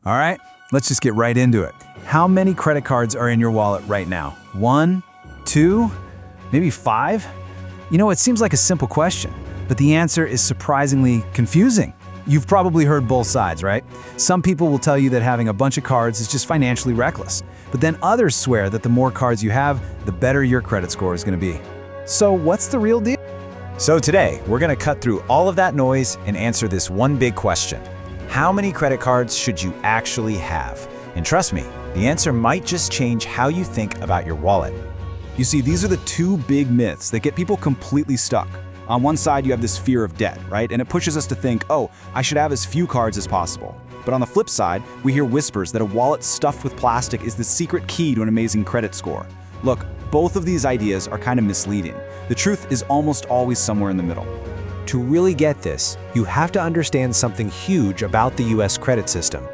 All right, let's just get right into it. How many credit cards are in your wallet right now? 1, 2, maybe 5? You know, it seems like a simple question, but the answer is surprisingly confusing. You've probably heard both sides, right? Some people will tell you that having a bunch of cards is just financially reckless, but then others swear that the more cards you have, the better your credit score is going to be. So what's the real deal? So today, we're going to cut through all of that noise and answer this one big question. How many credit cards should you actually have? And trust me, the answer might just change how you think about your wallet. You see, these are the two big myths that get people completely stuck. On one side, you have this fear of debt, right? And it pushes us to think, oh, I should have as few cards as possible. But on the flip side, we hear whispers that a wallet stuffed with plastic is the secret key to an amazing credit score. Look, both of these ideas are kind of misleading. The truth is almost always somewhere in the middle. To really get this, you have to understand something huge about the US credit system.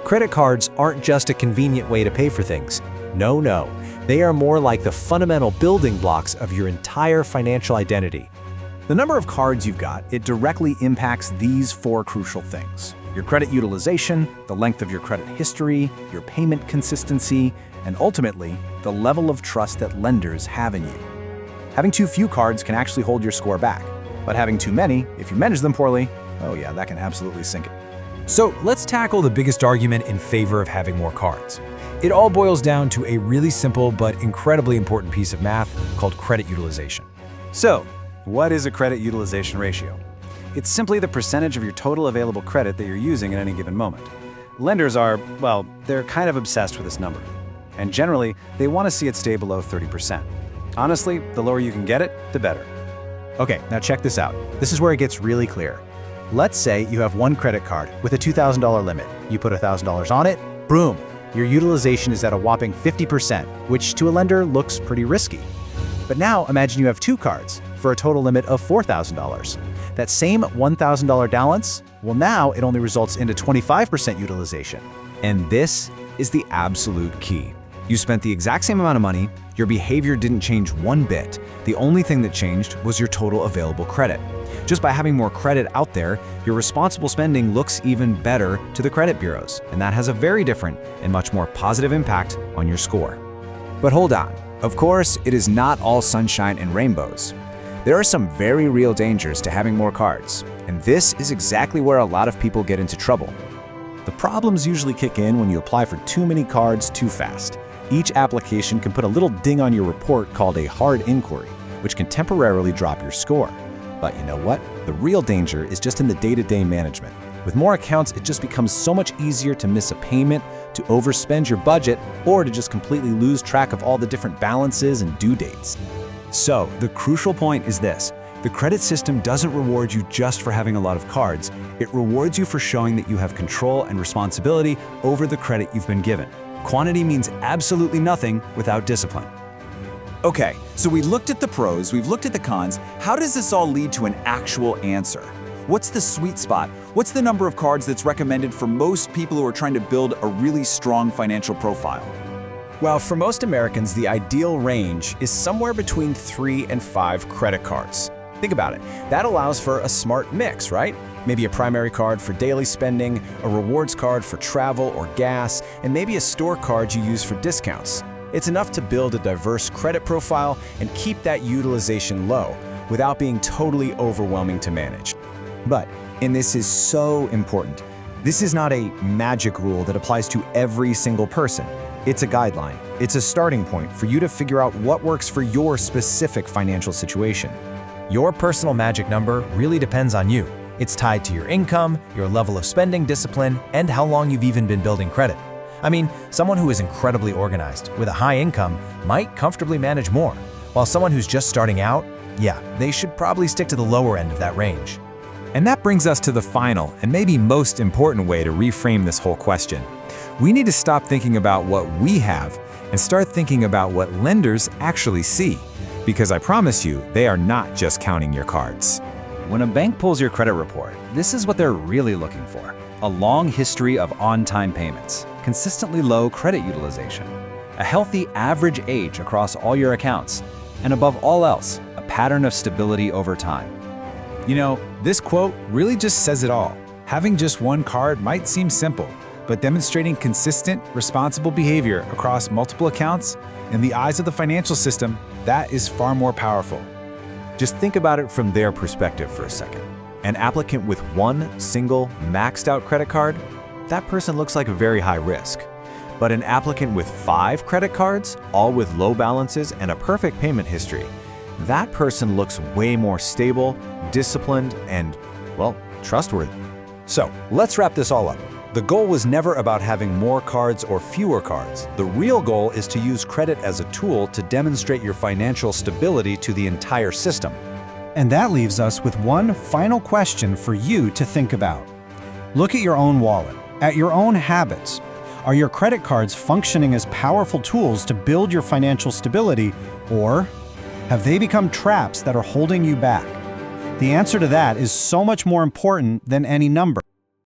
Credit cards aren't just a convenient way to pay for things. No, they are more like the fundamental building blocks of your entire financial identity. The number of cards you've got, it directly impacts these 4 crucial things: your credit utilization, the length of your credit history, your payment consistency, and ultimately, the level of trust that lenders have in you. Having too few cards can actually hold your score back, but having too many, if you manage them poorly, oh yeah, that can absolutely sink it. So let's tackle the biggest argument in favor of having more cards. It all boils down to a really simple but incredibly important piece of math called credit utilization. So, what is a credit utilization ratio? It's simply the percentage of your total available credit that you're using at any given moment. Lenders are, well, they're kind of obsessed with this number. And generally, they want to see it stay below 30%. Honestly, the lower you can get it, the better. Okay, now check this out. This is where it gets really clear. Let's say you have one credit card with a $2,000 limit. You put $1,000 on it, boom, your utilization is at a whopping 50%, which to a lender looks pretty risky. But now imagine you have 2 cards for a total limit of $4,000. That same $1,000 balance, well now it only results into 25% utilization. And this is the absolute key. You spent the exact same amount of money, your behavior didn't change one bit. The only thing that changed was your total available credit. Just by having more credit out there, your responsible spending looks even better to the credit bureaus, and that has a very different and much more positive impact on your score. But hold on. Of course, it is not all sunshine and rainbows. There are some very real dangers to having more cards, and this is exactly where a lot of people get into trouble. The problems usually kick in when you apply for too many cards too fast. Each application can put a little ding on your report called a hard inquiry, which can temporarily drop your score. But you know what? The real danger is just in the day-to-day management. With more accounts, it just becomes so much easier to miss a payment, to overspend your budget, or to just completely lose track of all the different balances and due dates. So, the crucial point is this. The credit system doesn't reward you just for having a lot of cards. It rewards you for showing that you have control and responsibility over the credit you've been given. Quantity means absolutely nothing without discipline. Okay, so we looked at the pros, we've looked at the cons. How does this all lead to an actual answer? What's the sweet spot? What's the number of cards that's recommended for most people who are trying to build a really strong financial profile? Well, for most Americans, the ideal range is somewhere between 3 and 5 credit cards. Think about it. That allows for a smart mix, right? Maybe a primary card for daily spending, a rewards card for travel or gas, and maybe a store card you use for discounts. It's enough to build a diverse credit profile and keep that utilization low without being totally overwhelming to manage. But, and this is so important, this is not a magic rule that applies to every single person. It's a guideline. It's a starting point for you to figure out what works for your specific financial situation. Your personal magic number really depends on you. It's tied to your income, your level of spending discipline, and how long you've even been building credit. I mean, someone who is incredibly organized with a high income might comfortably manage more, while someone who's just starting out, yeah, they should probably stick to the lower end of that range. And that brings us to the final and maybe most important way to reframe this whole question. We need to stop thinking about what we have and start thinking about what lenders actually see. Because I promise you, they are not just counting your cards. When a bank pulls your credit report, this is what they're really looking for. A long history of on-time payments, consistently low credit utilization, a healthy average age across all your accounts, and above all else, a pattern of stability over time. You know, this quote really just says it all. Having just one card might seem simple, but demonstrating consistent, responsible behavior across multiple accounts, in the eyes of the financial system, that is far more powerful. Just think about it from their perspective for a second. An applicant with one single maxed out credit card, that person looks like a very high risk. But an applicant with 5 credit cards, all with low balances and a perfect payment history, that person looks way more stable, disciplined, and, well, trustworthy. So, let's wrap this all up. The goal was never about having more cards or fewer cards. The real goal is to use credit as a tool to demonstrate your financial stability to the entire system. And that leaves us with one final question for you to think about. Look at your own wallet, at your own habits. Are your credit cards functioning as powerful tools to build your financial stability, or have they become traps that are holding you back? The answer to that is so much more important than any number.